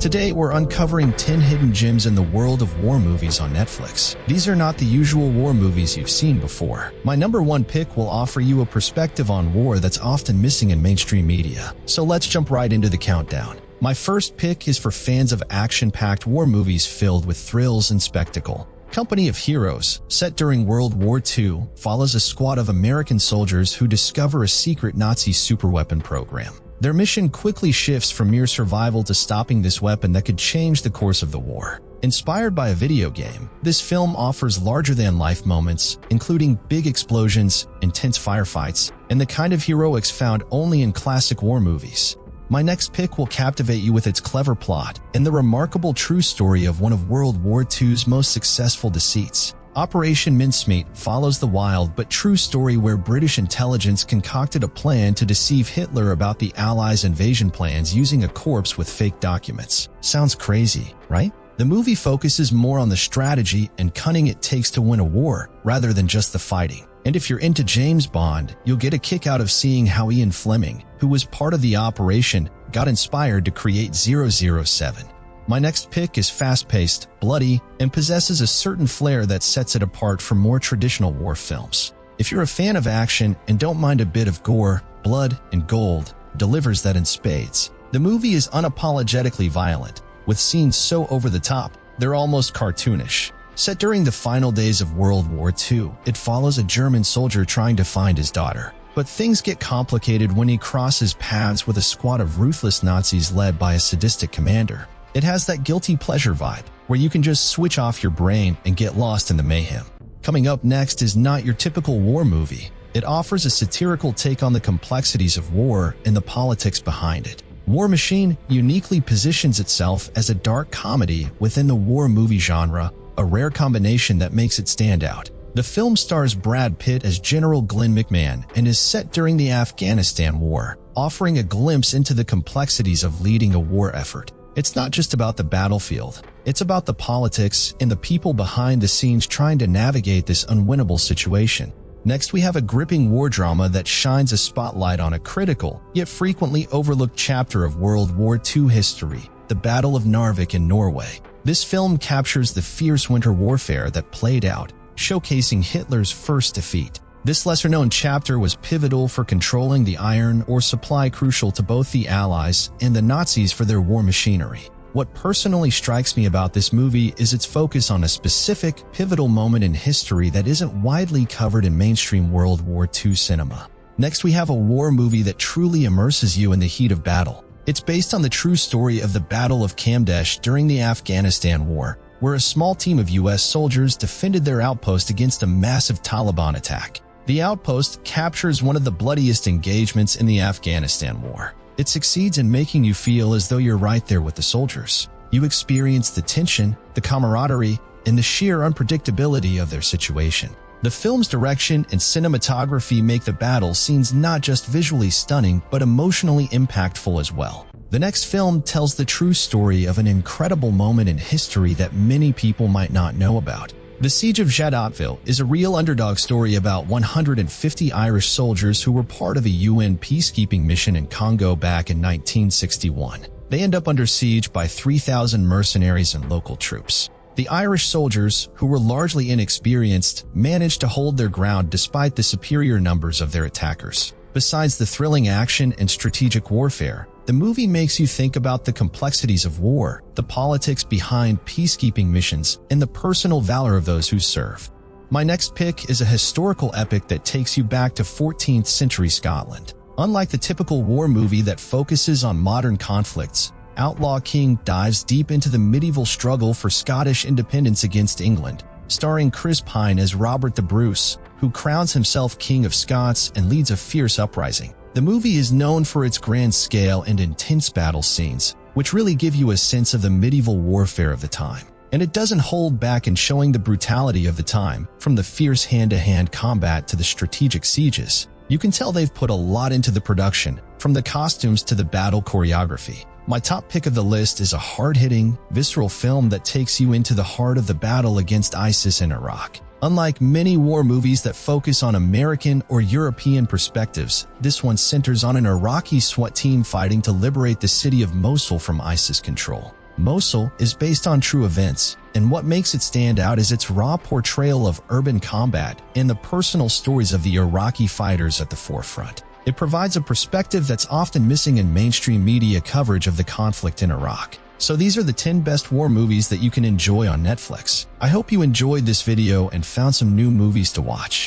Today, we're uncovering 10 hidden gems in the world of war movies on Netflix. These are not the usual war movies you've seen before. My number one pick will offer you a perspective on war that's often missing in mainstream media. So let's jump right into the countdown. My first pick is for fans of action-packed war movies filled with thrills and spectacle. Company of Heroes, set during World War II, follows a squad of American soldiers who discover a secret Nazi superweapon program. Their mission quickly shifts from mere survival to stopping this weapon that could change the course of the war. Inspired by a video game, this film offers larger-than-life moments, including big explosions, intense firefights, and the kind of heroics found only in classic war movies. My next pick will captivate you with its clever plot and the remarkable true story of one of World War II's most successful deceits. Operation Mincemeat follows the wild but true story where British intelligence concocted a plan to deceive Hitler about the Allies' invasion plans using a corpse with fake documents. Sounds crazy, right? The movie focuses more on the strategy and cunning it takes to win a war, rather than just the fighting. And if you're into James Bond, you'll get a kick out of seeing how Ian Fleming, who was part of the operation, got inspired to create 007. My next pick is fast-paced, bloody, and possesses a certain flair that sets it apart from more traditional war films. If you're a fan of action and don't mind a bit of gore, blood, and gold, delivers that in spades. The movie is unapologetically violent, with scenes so over the top, they're almost cartoonish. Set during the final days of World War II, it follows a German soldier trying to find his daughter. But things get complicated when he crosses paths with a squad of ruthless Nazis led by a sadistic commander. It has that guilty pleasure vibe, where you can just switch off your brain and get lost in the mayhem. Coming up next is not your typical war movie. It offers a satirical take on the complexities of war and the politics behind it. War Machine uniquely positions itself as a dark comedy within the war movie genre, a rare combination that makes it stand out. The film stars Brad Pitt as General Glenn McMahon and is set during the Afghanistan War, offering a glimpse into the complexities of leading a war effort. It's not just about the battlefield, it's about the politics and the people behind the scenes trying to navigate this unwinnable situation. Next, we have a gripping war drama that shines a spotlight on a critical, yet frequently overlooked chapter of World War II history, the Battle of Narvik in Norway. This film captures the fierce winter warfare that played out, showcasing Hitler's first defeat. This lesser-known chapter was pivotal for controlling the iron ore supply crucial to both the Allies and the Nazis for their war machinery. What personally strikes me about this movie is its focus on a specific, pivotal moment in history that isn't widely covered in mainstream World War II cinema. Next, we have a war movie that truly immerses you in the heat of battle. It's based on the true story of the Battle of Kamdesh during the Afghanistan War, where a small team of U.S. soldiers defended their outpost against a massive Taliban attack. The outpost captures one of the bloodiest engagements in the Afghanistan War. It succeeds in making you feel as though you're right there with the soldiers. You experience the tension, the camaraderie, and the sheer unpredictability of their situation. The film's direction and cinematography make the battle scenes not just visually stunning, but emotionally impactful as well. The next film tells the true story of an incredible moment in history that many people might not know about. The Siege of Jadotville is a real underdog story about 150 Irish soldiers who were part of a UN peacekeeping mission in Congo back in 1961. They end up under siege by 3,000 mercenaries and local troops. The Irish soldiers, who were largely inexperienced, managed to hold their ground despite the superior numbers of their attackers. Besides the thrilling action and strategic warfare, the movie makes you think about the complexities of war, the politics behind peacekeeping missions, and the personal valor of those who serve. My next pick is a historical epic that takes you back to 14th century Scotland. Unlike the typical war movie that focuses on modern conflicts, Outlaw King dives deep into the medieval struggle for Scottish independence against England, starring Chris Pine as Robert the Bruce, who crowns himself King of Scots and leads a fierce uprising. The movie is known for its grand scale and intense battle scenes, which really give you a sense of the medieval warfare of the time. And it doesn't hold back in showing the brutality of the time, from the fierce hand-to-hand combat to the strategic sieges. You can tell they've put a lot into the production, from the costumes to the battle choreography. My top pick of the list is a hard-hitting, visceral film that takes you into the heart of the battle against ISIS in Iraq. Unlike many war movies that focus on American or European perspectives, this one centers on an Iraqi SWAT team fighting to liberate the city of Mosul from ISIS control. Mosul is based on true events, and what makes it stand out is its raw portrayal of urban combat and the personal stories of the Iraqi fighters at the forefront. It provides a perspective that's often missing in mainstream media coverage of the conflict in Iraq. So these are the 10 best war movies that you can enjoy on Netflix. I hope you enjoyed this video and found some new movies to watch.